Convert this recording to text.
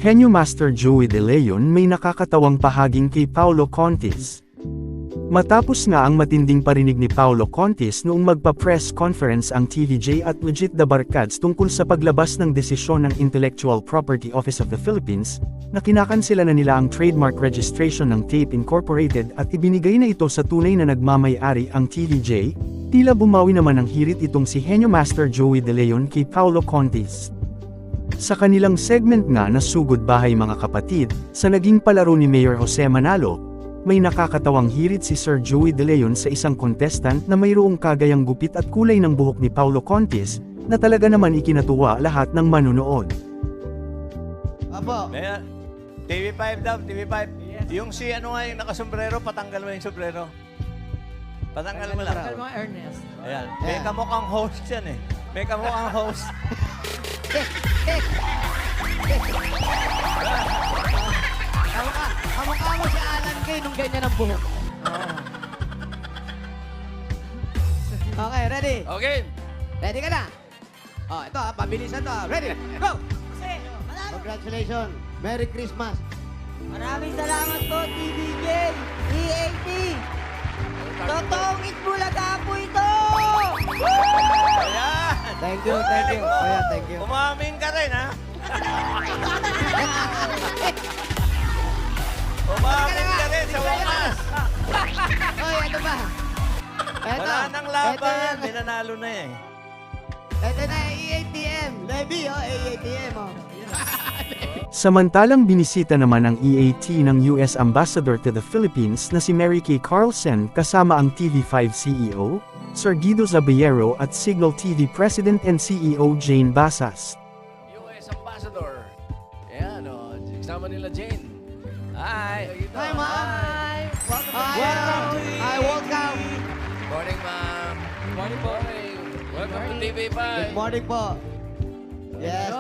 Henyo Master Joey De Leon may nakakatawang pahaging kay Paolo Contis. Matapos nga ang matinding parinig ni Paolo Contis noong magpa-press conference ang TVJ at Legit the Barkads tungkol sa paglabas ng desisyon ng Intellectual Property Office of the Philippines, na kinakansela na nila ang trademark registration ng Tape Incorporated at ibinigay na ito sa tunay na nagmamay-ari ang TVJ, tila bumawi naman ng hirit itong si Henyo Master Joey De Leon kay Paolo Contis. Sa kanilang segment nga na Sugod Bahay Mga Kapatid, sa naging palaro ni Mayor Jose Manalo, may nakakatawang hirit si Sir Joey De Leon sa isang contestant na mayroong kagayang gupit at kulay ng buhok ni Paolo Contis, na talaga naman ikinatuwa lahat ng manunood. Apo. TV5 daw, TV5. Yes. Yung si ano nga yung nakasombrero, patanggal mo yung sombrero. Patanggal mo lang. Patanggal mo, Ernest. Ayan. May kamukhang host yan eh. May kamukhang host. Kamukha mo si Alan Kay nung ganyan ang buhok. Okay, ready? Okay. Ready ka na? Oh, ito pabilisan to. Ready? Go! Congratulations. Merry Christmas. Maraming salamat po, TVJ, EAT. Totoong Itbulaga po ito! Ayan. Thank you, thank you. Oh, yeah, thank you. Umamin ka rin, ha? Umamin ka rin sa wakas. Oy, ano ba? Eto. Wala nang laban. Minanalo na eh. Ito na, EATM. Levy, oh, EATM, oh. Samantalang binisita naman ng EAT ng US Ambassador to the Philippines na si Mary Kay Carlson kasama ang TV5 CEO, Sir Guido Zaballero at Signal TV President and CEO Jane Basas. US Ambassador. Ayan, o. Kasama nila Jane. Hi. Hi, ma'am. Hi! Welcome Hi, to hi, welcome. Morning, ma'am. Morning po. Welcome to TV5. Good morning po. Yes.